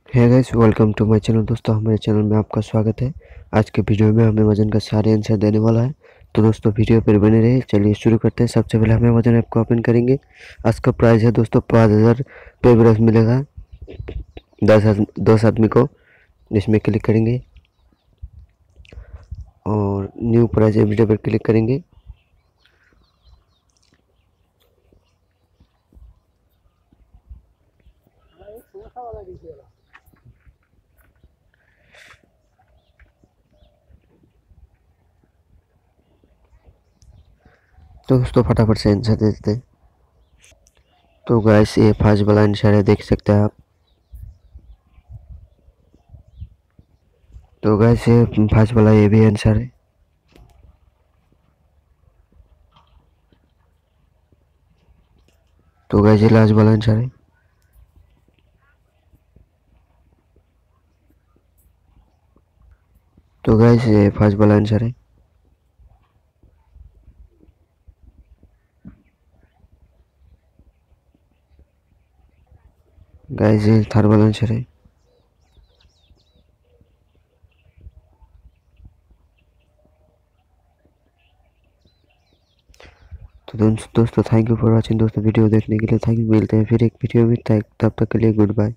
है guys, welcome to my channel. दोस्तों, हमारे चैनल में आपका स्वागत है। आज के वीडियो में हमें वजन का सारे आंसर देने वाला है। तो दोस्तों, वीडियो पर बने रहिए। चलिए शुरू करते हैं। सबसे पहले हमें वजन ऐप को ओपन करेंगे। आज का प्राइस है दोस्तों 5000 पे ब्रश मिलेगा 10 आदमी को। इसमें क्लिक करेंगे और न्यू प्राइस एवरीडे पर क्लिक करेंगे। तो दोस्तों, फटाफट से आंसर दे देते हैं। तो गाइस, ये फर्स्ट वाला आंसर है, देख सकते हैं आप। तो गाइस, ये फर्स्ट वाला ये भी आंसर है। तो गाइस, ये लास्ट वाला आंसर है। तो गाइस, ये फर्स्ट वाला आंसर है। गाइस, ये थर्ड वाला आंसर है। तो दोस्तों, थैंक यू फॉर वॉचिंग। दोस्तों, वीडियो देखने के लिए थैंक यू। मिलते हैं फिर एक वीडियो में। तब तक के लिए गुड बाय।